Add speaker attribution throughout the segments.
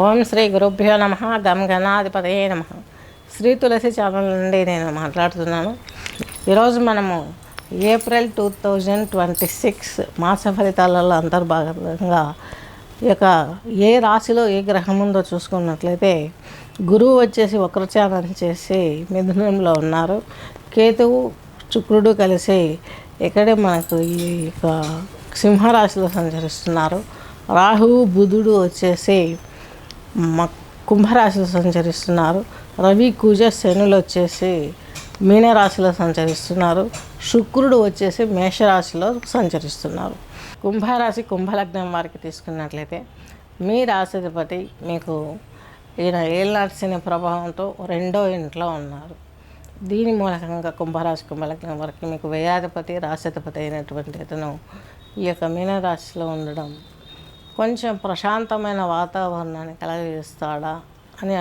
Speaker 1: ఓం శ్రీ గురుభ్యో నమ. గం గణాధిపతయే నమ. శ్రీ తులసి ఛానల్ నుండి నేను మాట్లాడుతున్నాను. ఈరోజు మనము ఏప్రిల్ 2026 మాస ఫలితాలలో అంతర్భాగంగా ఈ యొక్క ఏ రాశిలో ఏ గ్రహం ఉందో చూసుకున్నట్లయితే గురువు వచ్చేసి వక్రచారం చేసి మిథునంలో ఉన్నారు. కేతువు శుక్రుడు కలిసి ఇక్కడే మనకు ఈ యొక్క సింహరాశిలో సంచరిస్తున్నారు. రాహువు బుధుడు వచ్చేసి కుంభరాశిలో సంచరిస్తున్నారు. రవి కుజ శనులు వచ్చేసి మీనరాశిలో సంచరిస్తున్నారు. శుక్రుడు వచ్చేసి మేషరాశిలో సంచరిస్తున్నారు. కుంభరాశి కుంభలగ్నం వారికి తీసుకున్నట్లయితే మీ రాశిధిపతి మీకు ఈయన ఏళ్ళనాటి శని ప్రభావంతో 2వ ఇంట్లో ఉన్నారు. దీని మూలకంగా కుంభరాశి కుంభలగ్నం వారికి మీకు వ్యయాధిపతి రాశిధిపతి అయినటువంటి ఇతను ఈ యొక్క మీనరాశిలో ఉండడం కొంచెం ప్రశాంతమైన వాతావరణాన్ని కలగజేస్తాడా అని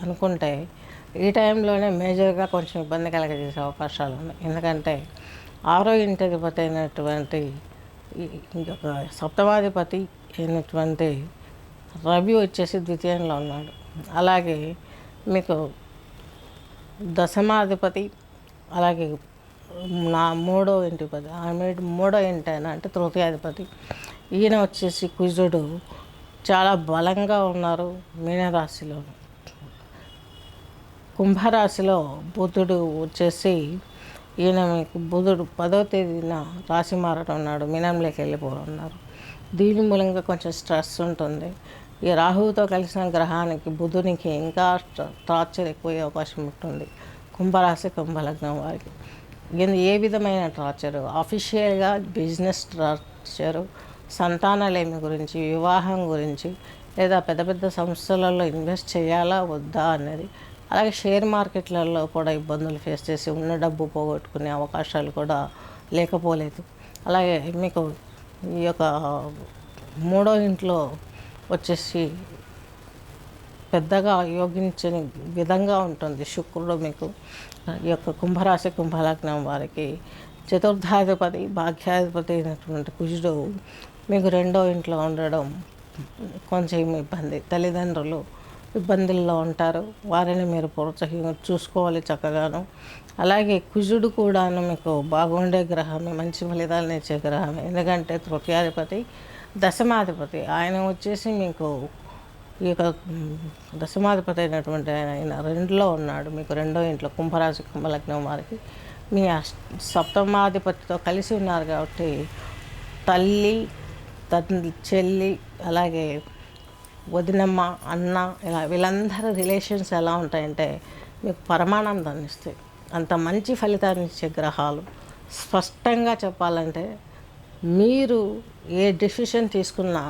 Speaker 1: అనుకుంటే ఈ టైంలోనే మేజర్గా కొంచెం ఇబ్బంది కలగజేసే అవకాశాలు ఉన్నాయి. ఎందుకంటే 6వ ఇంటిధిపతి అయినటువంటి ఇంకొక సప్తమాధిపతి అయినటువంటి రవి వచ్చేసి ద్వితీయంలో ఉన్నాడు. అలాగే మీకు దశమాధిపతి, అలాగే 3వ ఇంటిపతి, 3వ ఇంటి అయినా అంటే తృతీయాధిపతి ఈయన వచ్చేసి కుజుడు చాలా బలంగా ఉన్నారు మీనరాశిలో. కుంభరాశిలో బుధుడు వచ్చేసి ఈయన మీకు బుధుడు 10వ తేదీన రాశి మారడం ఉన్నాడు, మీనంలోకి వెళ్ళిపోతున్నారు. దీని మూలంగా కొంచెం స్ట్రెస్ ఉంటుంది. ఈ రాహువుతో కలిసిన గ్రహానికి బుధునికి ఇంకా టార్చర్ ఎక్కువయ్యే అవకాశం ఉంటుంది కుంభరాశి కుంభలగ్నం వారికి. ఏ విధమైన టార్చరు? ఆఫీషియల్గా బిజినెస్ టార్చరు, సంతానలేమి గురించి, వివాహం గురించి, లేదా పెద్ద పెద్ద సంస్థలలో ఇన్వెస్ట్ చేయాలా వద్దా అనేది, అలాగే షేర్ మార్కెట్లలో కూడా ఇబ్బందులు ఫేస్ చేసి ఉన్న డబ్బు పోగొట్టుకునే అవకాశాలు కూడా లేకపోలేదు. అలాగే మీకు ఈ యొక్క 3వ ఇంట్లో వచ్చేసి పెద్దగా యోగించని విధంగా ఉంటుంది శుక్రుడు. మీకు ఈ యొక్క కుంభరాశి కుంభలగ్నం వారికి చతుర్థాధిపతి భాగ్యాధిపతి అయినటువంటి కుజుడు మీకు 2వ ఇంట్లో ఉండడం కొంచెం ఇబ్బంది. తల్లిదండ్రులు ఇబ్బందుల్లో ఉంటారు, వారిని మీరు చూసుకోవాలి చక్కగాను. అలాగే కుజుడు కూడాను మీకు బాగుండే గ్రహమే, మంచి ఫలితాలను ఇచ్చే గ్రహమే. ఎందుకంటే తృతీయాధిపతి దశమాధిపతి ఆయన వచ్చేసి మీకు ఈ యొక్క దశమాధిపతి అయినటువంటి ఆయన 2లో ఉన్నాడు. మీకు 2వ ఇంట్లో కుంభరాశి కుంభలగ్నం వారికి మీ సప్తమాధిపతితో కలిసి ఉన్నారు కాబట్టి తల్లి, చెల్లి, అలాగే వదినమ్మ, అన్న, ఇలా వీళ్ళందరూ రిలేషన్స్ ఎలా ఉంటాయంటే మీకు పరమానందాన్ని ఇస్తాయి. అంత మంచి ఫలితాన్ని ఇచ్చే గ్రహాలు. స్పష్టంగా చెప్పాలంటే మీరు ఏ డెసిషన్ తీసుకున్నా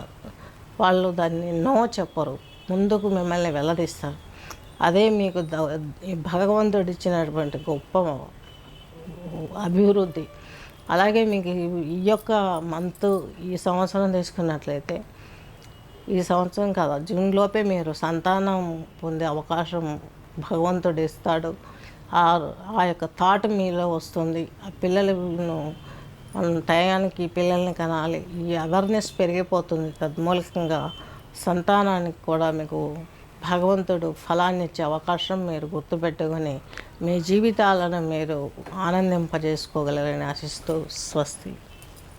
Speaker 1: వాళ్ళు దాన్ని నో చెప్పరు, ముందుకు మిమ్మల్ని వెల్లడిస్తారు. అదే మీకు భగవంతుడు ఇచ్చినటువంటి గొప్ప అభివృద్ధి. అలాగే మీకు ఈ యొక్క ఈ సంవత్సరం తీసుకున్నట్లయితే ఈ సంవత్సరం కాదు, జూన్లోపే మీరు సంతానం పొందే అవకాశం భగవంతుడు ఇస్తాడు. ఆ యొక్క థాట్ మీలో వస్తుంది. ఆ పిల్లలను మనం టయానికి పిల్లల్ని కనాలి, ఈ అవేర్నెస్ పెరిగిపోతుంది. తద్మూలకంగా సంతానానికి కూడా మీకు భగవంతుడు ఫలాన్ని ఇచ్చే అవకాశం మీరు గుర్తుపెట్టుకొని మీ జీవితాలను మీరు ఆనందింపజేసుకోగలరని ఆశిస్తూ స్వస్తి.